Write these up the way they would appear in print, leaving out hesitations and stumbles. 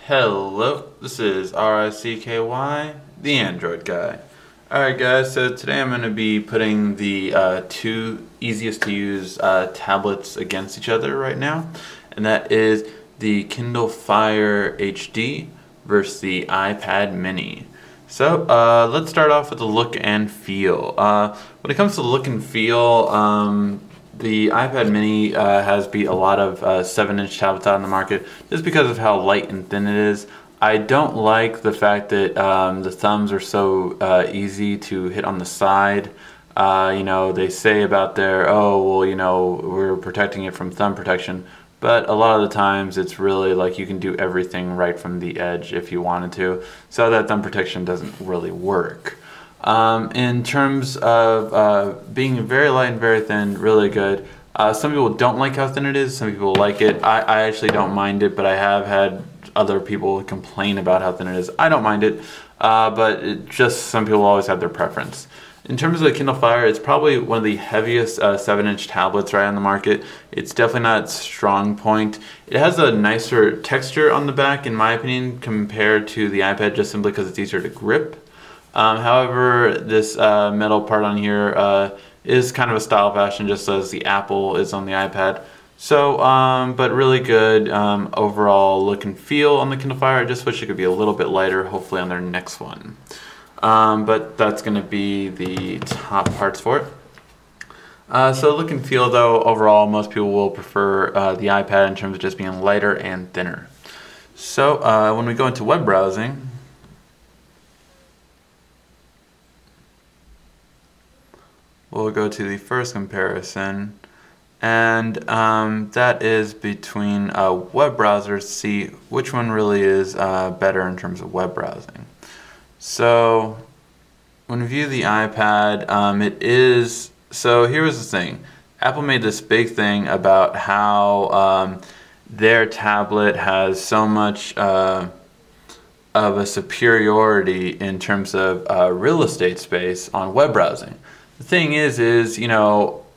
Hello, this is RICKY, the Android guy. Alright guys, so today I'm going to be putting the two easiest to use tablets against each other right now. And that is the Kindle Fire HD versus the iPad mini. So let's start off with the look and feel. When it comes to the look and feel, the iPad mini has beat a lot of 7-inch tablets out in the market just because of how light and thin it is. I don't like the fact that the thumbs are so easy to hit on the side. They say about their, we're protecting it from thumb protection. But a lot of the times it's really like you can do everything right from the edge if you wanted to. So that thumb protection doesn't really work. In terms of being very light and very thin, really good. Some people don't like how thin it is, some people like it. I actually don't mind it, but I have had other people complain about how thin it is. I don't mind it, but some people always have their preference. In terms of the Kindle Fire, it's probably one of the heaviest 7-inch tablets right on the market. It's definitely not its strong point. It has a nicer texture on the back, in my opinion, compared to the iPad, just simply because it's easier to grip. However, this metal part on here is kind of a style fashion, just as the Apple is on the iPad. So, but really good overall look and feel on the Kindle Fire. I just wish it could be a little bit lighter, hopefully on their next one. But that's going to be the top parts for it. So look and feel though, overall most people will prefer the iPad in terms of just being lighter and thinner. So when we go into web browsing, we'll go to the first comparison, and that is between web browsers to see which one really is better in terms of web browsing. So when we view the iPad, so here's the thing. Apple made this big thing about how their tablet has so much of a superiority in terms of real estate space on web browsing. The thing is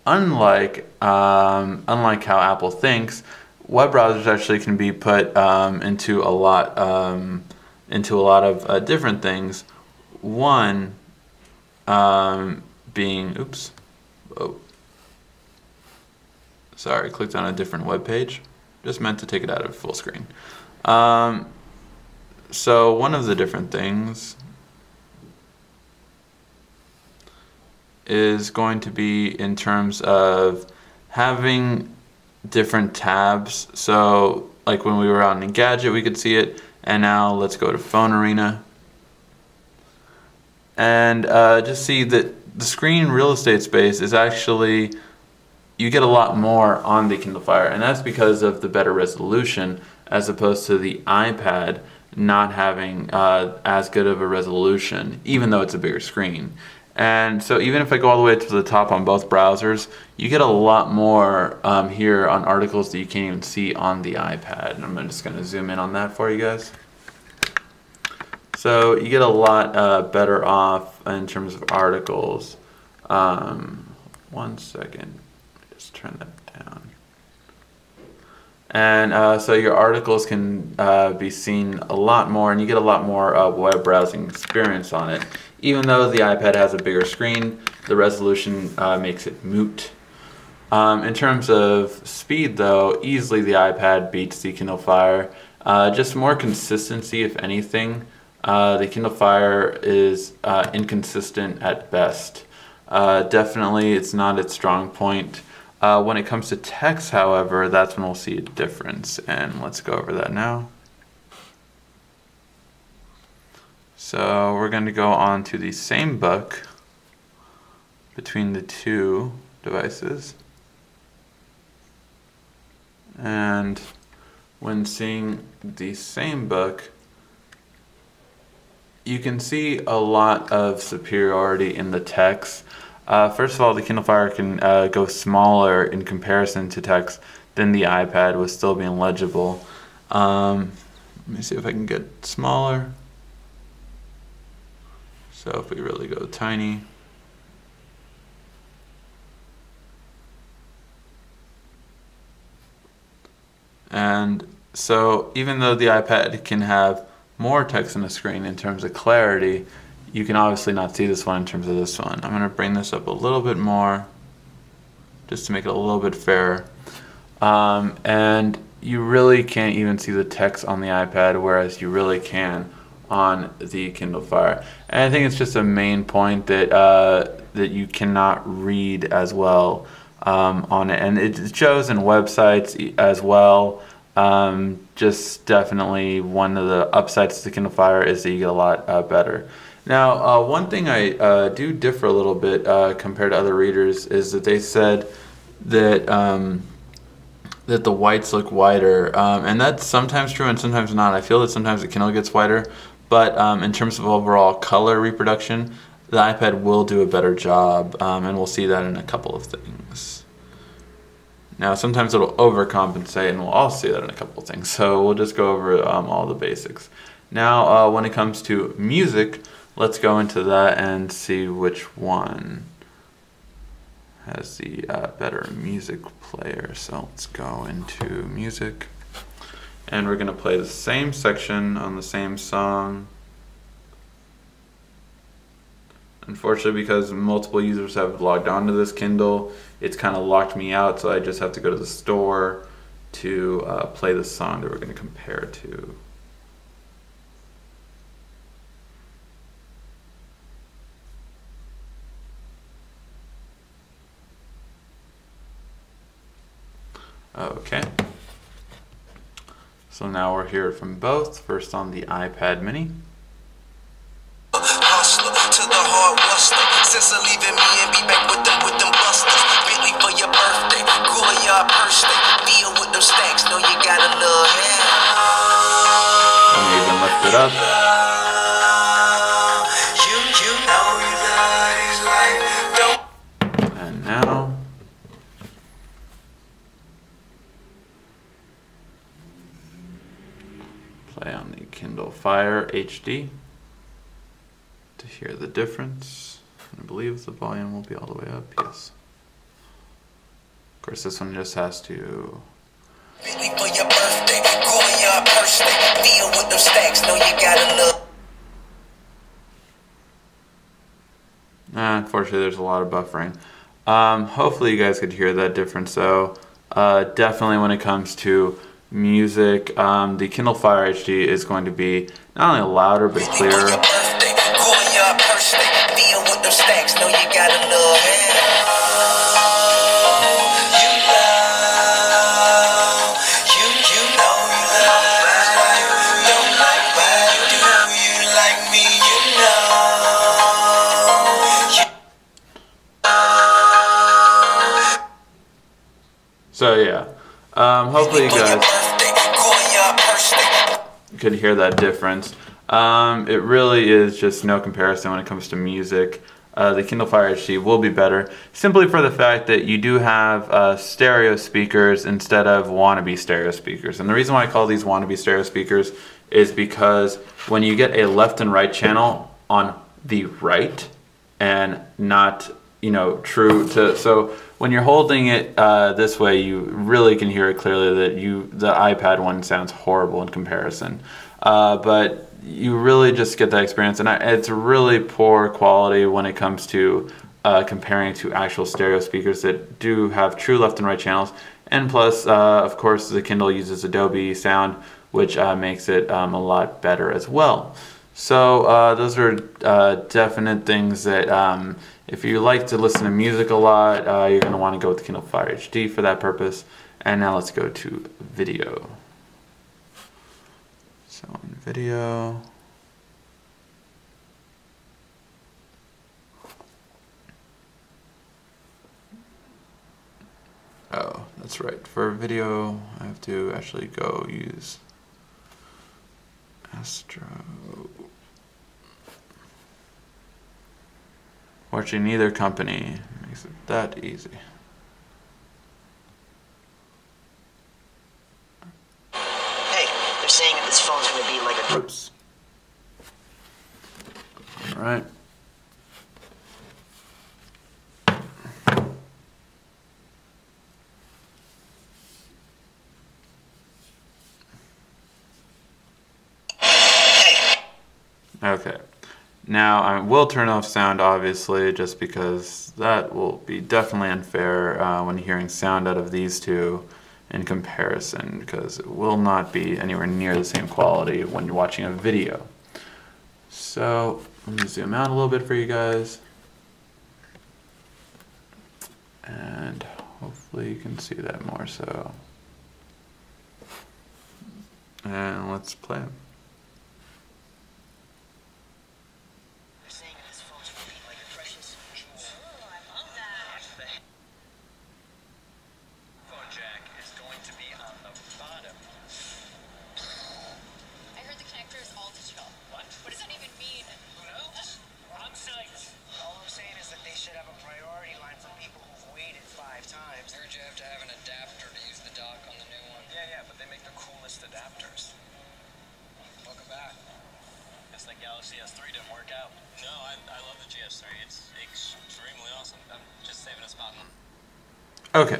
unlike how Apple thinks, web browsers actually can be put into a lot of different things. One being, clicked on a different web page. Just meant to take it out of full screen. So one of the different things is going to be in terms of having different tabs. So like when we were on Engadget, we could see it. And now let's go to Phone Arena. And just see that the screen real estate space is actually, you get a lot more on the Kindle Fire. And that's because of the better resolution as opposed to the iPad not having as good of a resolution, even though it's a bigger screen. And so even if I go all the way to the top on both browsers, you get a lot more here on articles that you can't even see on the iPad. And I'm just going to zoom in on that for you guys. So you get a lot better off in terms of articles. 1 second, just turn that down. And so your articles can be seen a lot more, and you get a lot more web browsing experience on it. Even though the iPad has a bigger screen, the resolution makes it moot. In terms of speed though, easily the iPad beats the Kindle Fire. Just more consistency if anything. The Kindle Fire is inconsistent at best. Definitely it's not its strong point. When it comes to text, however, that's when we'll see a difference, and let's go over that now. So we're going to go on to the same book between the two devices. And when seeing the same book, you can see a lot of superiority in the text. First of all, the Kindle Fire can go smaller in comparison to text than the iPad with still being legible. Let me see if I can get smaller. So if we really go tiny, and So even though the iPad can have more text on the screen in terms of clarity, you can obviously not see this one in terms of this one. I'm going to bring this up a little bit more just to make it a little bit fairer. And you really can't even see the text on the iPad, whereas you really can on the Kindle Fire. And I think it's just a main point that that you cannot read as well on it, and it shows in websites as well. Just definitely one of the upsides to the Kindle Fire is that you get a lot better. Now, one thing I do differ a little bit compared to other readers is that they said that that the whites look whiter, and that's sometimes true and sometimes not. I feel that sometimes the Kindle gets whiter, but in terms of overall color reproduction, the iPad will do a better job, and we'll see that in a couple of things. Now, sometimes it'll overcompensate, and we'll also see that in a couple of things. So we'll just go over all the basics. Now, when it comes to music, let's go into that and see which one has the better music player. So let's go into music, and we're going to play the same section on the same song. Unfortunately, because multiple users have logged onto this Kindle, it's kind of locked me out, so I just have to go to the store to play the song that we're going to compare to. Okay. So now we're here from both. First on the iPad mini. Hustler to the hard buster. Since leaving me and be back with them busters. Bentley for your birthday, cooler your birthday. Deal with them stacks, know you got a little hair. And even lift it up. You know you love his life. Don't. And now play on the Kindle Fire HD to hear the difference. I believe the volume will be all the way up, yes. Of course, this one just has to... Bentley for your birthday, cooler your birthday. Deal with them stacks, know you got a little. Unfortunately, there's a lot of buffering. Hopefully you guys could hear that difference though. Definitely when it comes to music, the Kindle Fire HD is going to be not only louder but clearer. So yeah, hopefully you guys could hear that difference. It really is just no comparison when it comes to music. The Kindle Fire HD will be better simply for the fact that you do have stereo speakers instead of wannabe stereo speakers. And the reason why I call these wannabe stereo speakers is because when you get a left and right channel on the right and not, you know, true to, so when you're holding it this way, you really can hear it clearly that the iPad one sounds horrible in comparison. But you really just get that experience, and it's really poor quality when it comes to comparing to actual stereo speakers that do have true left and right channels. And plus, of course, the Kindle uses Adobe Sound, which makes it a lot better as well. So those are definite things that if you like to listen to music a lot, you're going to want to go with the Kindle Fire HD for that purpose. And now let's go to video. So in video, oh, that's right. For video, I have to actually go use Astro. Fortunately, neither company makes it that easy. Hey, they're saying that this phone's gonna be like a... Oops. All right. Okay. Now I will turn off sound, obviously, just because that will be definitely unfair when hearing sound out of these two in comparison, because it will not be anywhere near the same quality when you're watching a video. So let me zoom out a little bit for you guys, and hopefully you can see that more so. And let's play them. Adapters. Welcome back. Guess that Galaxy S3 didn't work out. No, I love the GS3. It's extremely awesome. I'm just saving a spot. Okay,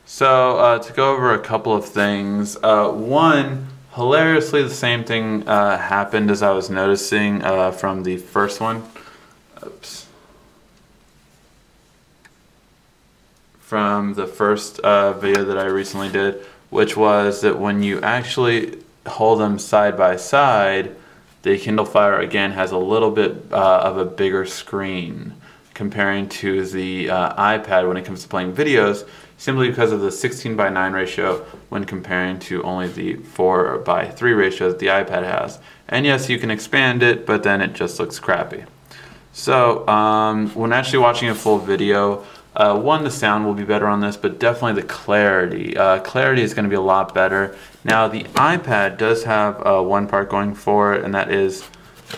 so to go over a couple of things. One, hilariously, the same thing happened as I was noticing from the first one. Oops. From the first video that I recently did, which was that when you actually hold them side by side, the Kindle Fire again has a little bit of a bigger screen comparing to the iPad when it comes to playing videos, simply because of the 16:9 ratio when comparing to only the 4:3 ratio that the iPad has. And yes, you can expand it, but then it just looks crappy. So when actually watching a full video, one, the sound will be better on this, but definitely the clarity. Clarity is going to be a lot better. Now, the iPad does have one part going for it, and that is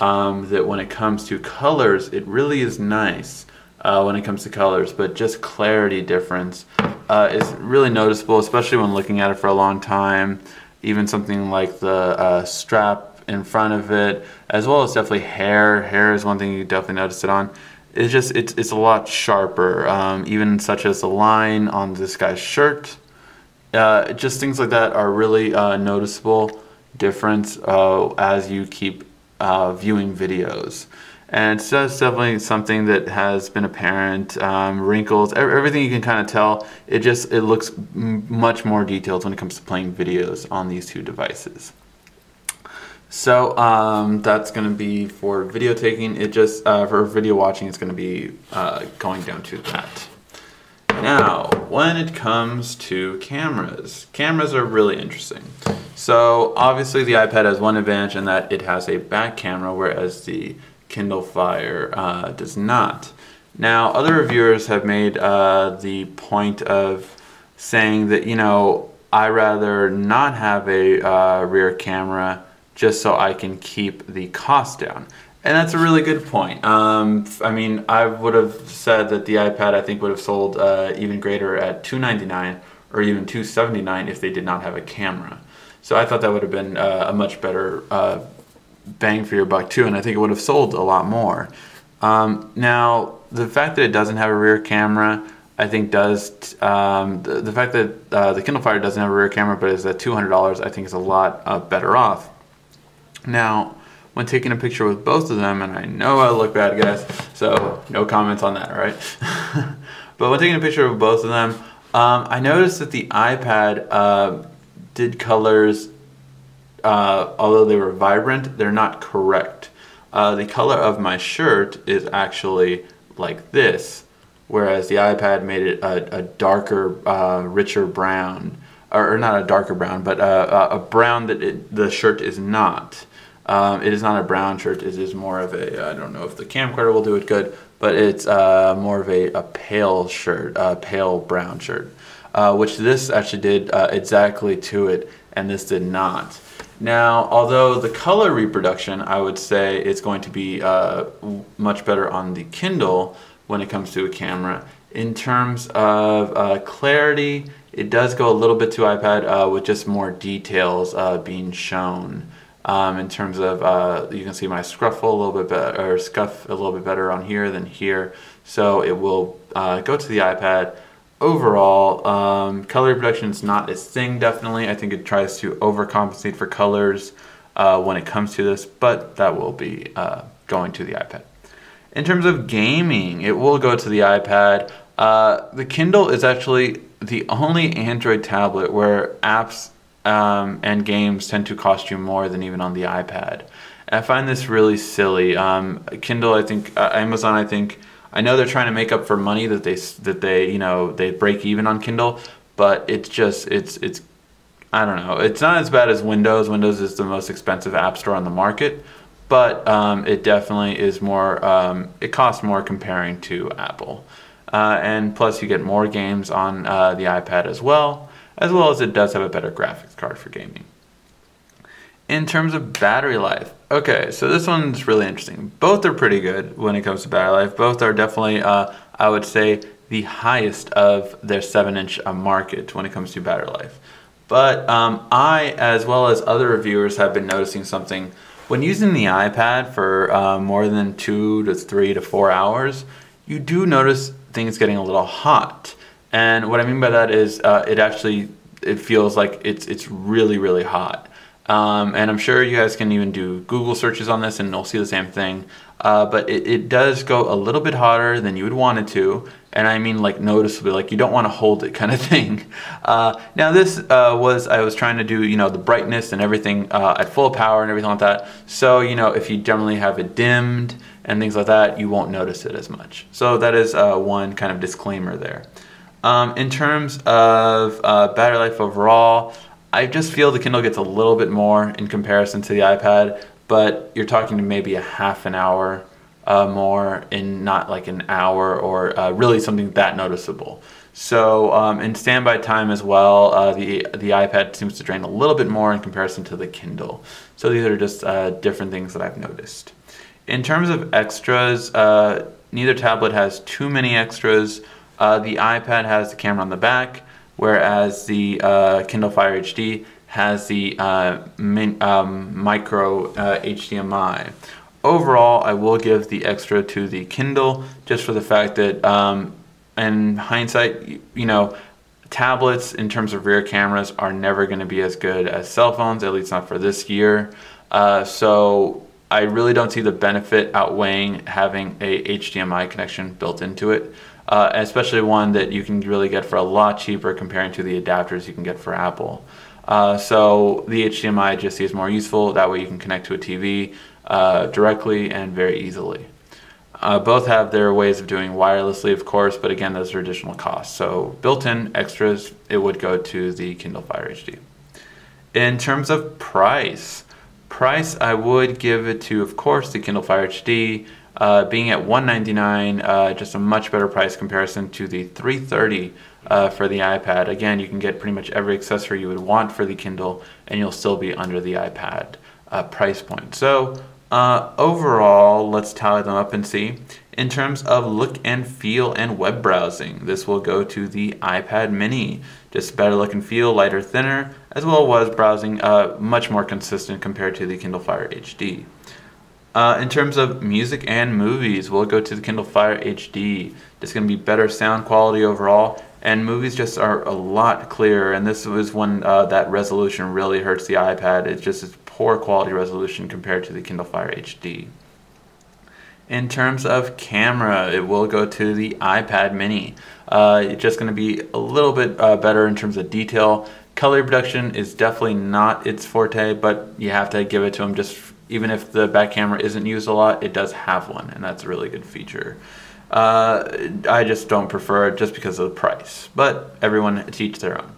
that when it comes to colors, it really is nice when it comes to colors, but just clarity difference is really noticeable, especially when looking at it for a long time. Even something like the strap in front of it, as well as definitely hair. Hair is one thing you definitely notice it on. It's just, it's a lot sharper, even such as the line on this guy's shirt. Just things like that are really noticeable difference as you keep viewing videos. And it's just definitely something that has been apparent. Wrinkles, everything you can kind of tell. It looks much more detailed when it comes to playing videos on these two devices. So that's going to be for video taking. It just for video watching, it's going to be going down to that. Now, when it comes to cameras, cameras are really interesting. So obviously the iPad has one advantage in that it has a back camera, whereas the Kindle Fire does not. Now, other reviewers have made the point of saying that, you know, I rather not have a rear camera just so I can keep the cost down. And that's a really good point. I mean, I would have said that the iPad, I think, would have sold even greater at $299 or even $279 if they did not have a camera. So I thought that would have been a much better bang for your buck too, and I think it would have sold a lot more. Now, the fact that it doesn't have a rear camera, I think does, the fact that the Kindle Fire doesn't have a rear camera but is at $200, I think is a lot better off. Now, when taking a picture with both of them, and I know I look bad, guys, so no comments on that, right? But when taking a picture of both of them, I noticed that the iPad did colors, although they were vibrant, they're not correct. The color of my shirt is actually like this, whereas the iPad made it a darker, richer brown, or not a darker brown, but a brown that the shirt is not. It is not a brown shirt. It is more of a, I don't know if the camcorder will do it good, but it's more of a pale shirt, a pale brown shirt, which this actually did exactly to it, and this did not. Now, although the color reproduction, I would say, is going to be much better on the Kindle when it comes to a camera. In terms of clarity, it does go a little bit to iPad with just more details being shown. In terms of, you can see my scruff a little bit better, or scuff a little bit better on here than here. So it will go to the iPad. Overall, color reproduction is not its thing, definitely. I think it tries to overcompensate for colors. when it comes to this, but that will be going to the iPad. In terms of gaming, it will go to the iPad. The Kindle is actually the only Android tablet where apps and games tend to cost you more than even on the iPad. And I find this really silly. Kindle, I think, Amazon, I think, I know they're trying to make up for money that they break even on Kindle, but it's just it's I don't know. It's not as bad as Windows. Windows is the most expensive app store on the market, but it definitely is more. It costs more comparing to Apple, and plus you get more games on the iPad as well as it does have a better graphics card for gaming. In terms of battery life, okay, so this one's really interesting. Both are pretty good when it comes to battery life. Both are definitely, I would say, the highest of their 7-inch market when it comes to battery life. But I, as well as other reviewers, have been noticing something. When using the iPad for more than 2 to 3 to 4 hours, you do notice things getting a little hot. And what I mean by that is it feels like it's really, really hot. And I'm sure you guys can even do Google searches on this and you'll see the same thing. But it does go a little bit hotter than you would want it to. And I mean like noticeably, like you don't want to hold it kind of thing. Now this I was trying to do, the brightness and everything at full power and everything like that. So, if you generally have it dimmed and things like that, you won't notice it as much. So that is one kind of disclaimer there. In terms of battery life overall, I just feel the Kindle gets a little bit more in comparison to the iPad, but you're talking to maybe a half an hour more, in not like an hour or really something that noticeable. So in standby time as well, the iPad seems to drain a little bit more in comparison to the Kindle. So these are just different things that I've noticed. In terms of extras, neither tablet has too many extras. The iPad has the camera on the back, whereas the Kindle Fire HD has the micro HDMI. Overall, I will give the extra to the Kindle just for the fact that in hindsight, tablets in terms of rear cameras are never going to be as good as cell phones, at least not for this year. So I really don't see the benefit outweighing having a HDMI connection built into it. Especially one that you can really get for a lot cheaper comparing to the adapters you can get for Apple. So the HDMI I just see is more useful. That way you can connect to a TV directly and very easily. Both have their ways of doing wirelessly, of course, but again, those are additional costs. So built-in extras, it would go to the Kindle Fire HD. In terms of price, I would give it to, of course, the Kindle Fire HD. Being at $199, just a much better price comparison to the $330 for the iPad. Again, you can get pretty much every accessory you would want for the Kindle, and you'll still be under the iPad price point. So overall, let's tally them up and see. In terms of look and feel and web browsing, this will go to the iPad mini. Just better look and feel, lighter, thinner, as well as browsing much more consistent compared to the Kindle Fire HD. In terms of music and movies, we'll go to the Kindle Fire HD. It's going to be better sound quality overall, and movies just are a lot clearer, and this was when that resolution really hurts the iPad. It's just a poor quality resolution compared to the Kindle Fire HD. In terms of camera, it will go to the iPad mini. It's just going to be a little bit better in terms of detail. Color reproduction is definitely not its forte, but you have to give it to them. Just even if the back camera isn't used a lot, it does have one, and that's a really good feature. I just don't prefer it just because of the price, but everyone to each their own.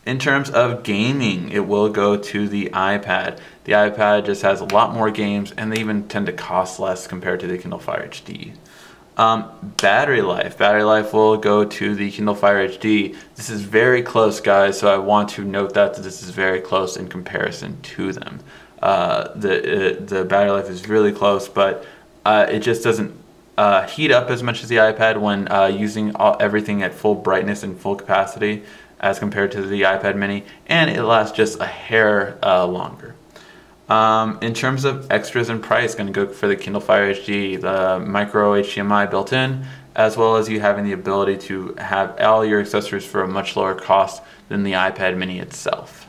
In terms of gaming, it will go to the iPad. The iPad just has a lot more games, and they even tend to cost less compared to the Kindle Fire HD. Battery life will go to the Kindle Fire HD. This is very close, guys, so I want to note that this is very close in comparison to them. The battery life is really close, but it just doesn't heat up as much as the iPad when using everything at full brightness and full capacity as compared to the iPad mini, and it lasts just a hair longer. In terms of extras and price, going to go for the Kindle Fire HD, the micro HDMI built in, as well as you having the ability to have all your accessories for a much lower cost than the iPad mini itself.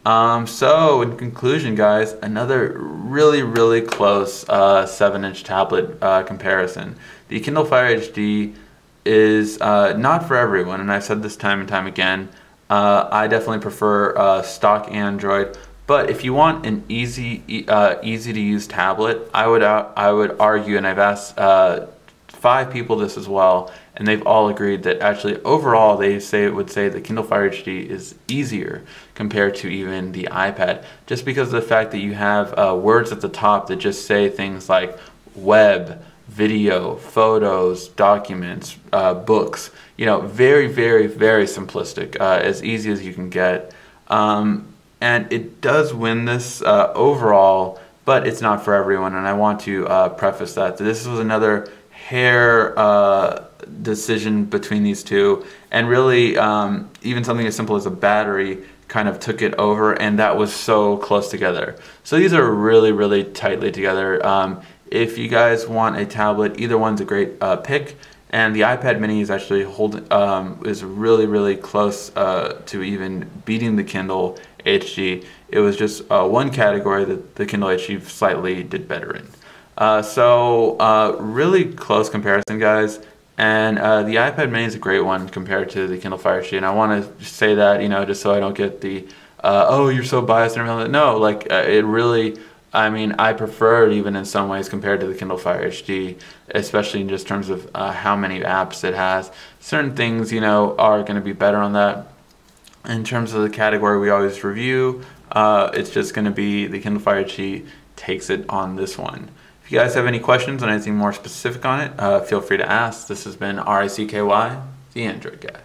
So in conclusion, guys, another really close 7-inch tablet comparison. The Kindle Fire HD is not for everyone, and I've said this time and time again. I definitely prefer stock Android, but if you want an easy to use tablet, I would argue, and I've asked 5 people this as well, and they've all agreed that actually overall they would say the Kindle Fire HD is easier compared to even the iPad, just because of the fact that you have words at the top that just say things like web, video, photos, documents, books. You know, very simplistic, as easy as you can get. And it does win this overall, but it's not for everyone, and I want to preface that this was another hair decision between these two, and really even something as simple as a battery kind of took it over, and that was so close together. So these are really tightly together. If you guys want a tablet, either one's a great pick, and the iPad mini is actually is really close to even beating the Kindle HD. It was just one category that the Kindle HD slightly did better in. So really close comparison, guys, and the iPad mini is a great one compared to the Kindle Fire HD, and I want to say that, you know, just so I don't get the oh, you're so biased and everything. No, like it really, I mean, I prefer it even in some ways compared to the Kindle Fire HD, especially in just terms of how many apps it has. Certain things, you know, are going to be better on that. In terms of the category we always review, it's just going to be the Kindle Fire HD takes it on this one. If you guys have any questions on anything more specific on it, feel free to ask. This has been RICKY, the Android Guy.